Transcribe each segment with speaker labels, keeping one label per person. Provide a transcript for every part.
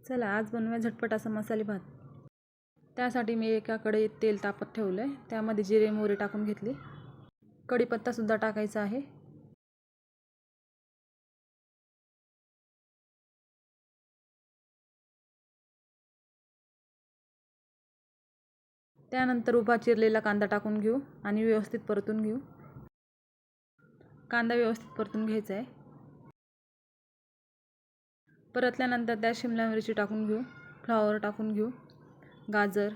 Speaker 1: चला आज बनवूया झटपट असा मसाले भात. त्यासाठी मी एका कढईत तेल तापत ठेवलं आहे. त्यामध्ये जिरे मोहरी टाकून घेतली. कढीपत्तासुद्धा टाकायचा आहे. त्यानंतर उभा चिरलेला कांदा टाकून घेऊ आणि व्यवस्थित परतून घेऊ. कांदा व्यवस्थित परतून घ्यायचा आहे. परतल्यानंतर त्यात शिमला मिरची टाकून घेऊ, फ्लॉवर टाकून घेऊ, गाजर,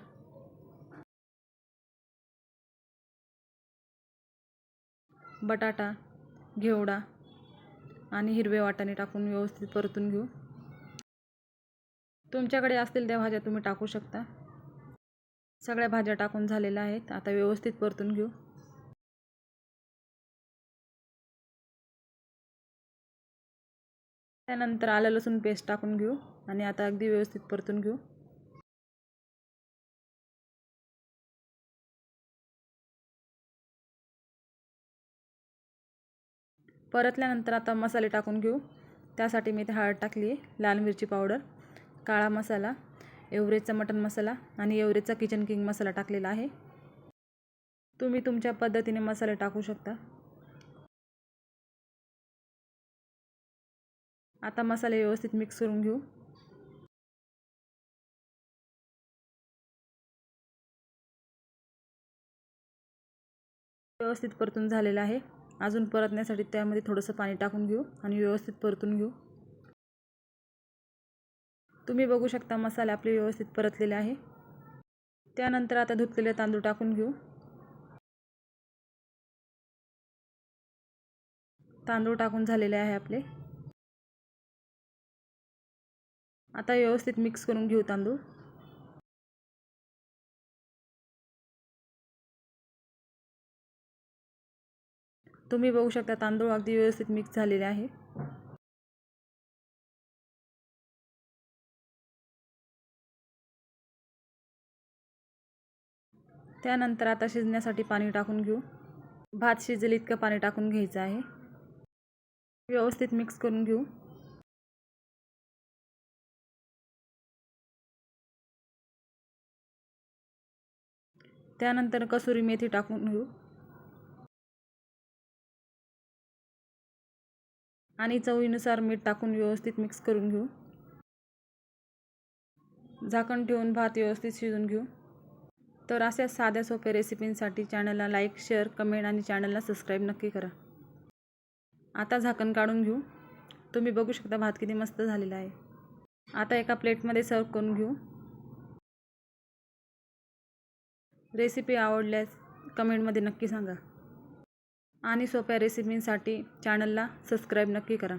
Speaker 1: बटाटा, घेवडा आणि हिरवे वाटाणे टाकून व्यवस्थित परतून घेऊ. तुमच्याकडे असतील त्या भाज्या तुम्ही टाकू शकता. सगळ्या भाज्या टाकून झालेल्या आहेत. आता व्यवस्थित परतून घेऊ. त्यानंतर आलं लसूण पेस्ट टाकून घेऊ आणि आता अगदी व्यवस्थित परतून घेऊ. परतल्यानंतर आता मसाले टाकून घेऊ. त्यासाठी मी इथे हळद टाकली आहे, लाल मिरची पावडर, काळा मसाला, एव्हरेजचा मटन मसाला आणि एव्हरेजचा किचन किंग मसाला टाकलेला आहे. तुम्ही तुमच्या पद्धतीने मसाले टाकू शकता. आता मसाले व्यवस्थित मिक्स करून घेऊ. व्यवस्थित परतून झालेलं आहे. अजून परतण्यासाठी त्यामध्ये थोडंसं पाणी टाकून घेऊ आणि व्यवस्थित परतून घेऊ. तुम्ही बघू शकता मसाले आपले व्यवस्थित परतलेले आहे. त्यानंतर आता धुतलेले तांदूळ टाकून घेऊ. तांदूळ टाकून झालेले आहे आपले. आता व्यवस्थित मिक्स करून घेऊ तांदूळ. तुम्ही बघू शकता तांदूळ अगदी व्यवस्थित मिक्स झालेले आहे. त्यानंतर आता शिजण्यासाठी पाणी टाकून घेऊ. भात शिजेल इतकं पाणी टाकून घ्यायचं आहे. व्यवस्थित मिक्स करून घेऊ. त्यानंतर कसुरी मेथी टाकून घेऊ आणि चवीनुसार मीठ टाकून व्यवस्थित मिक्स करून घेऊ. झाकण ठेवून भात व्यवस्थित शिजून घेऊ. तर अशा साध्या सोप्या रेसिपींसाठी चॅनलला लाईक, शेअर, कमेंट आणि चॅनलला सबस्क्राईब नक्की करा. आता झाकण काढून घेऊ. तुम्ही बघू शकता भात किती मस्त झालेला आहे. आता एका प्लेटमध्ये सर्व करून घेऊ. रेसिपी आवडल्यास कमेंटमध्ये नक्की सांगा आणि सोप्या रेसिपींसाठी चॅनलला सबस्क्राईब नक्की करा.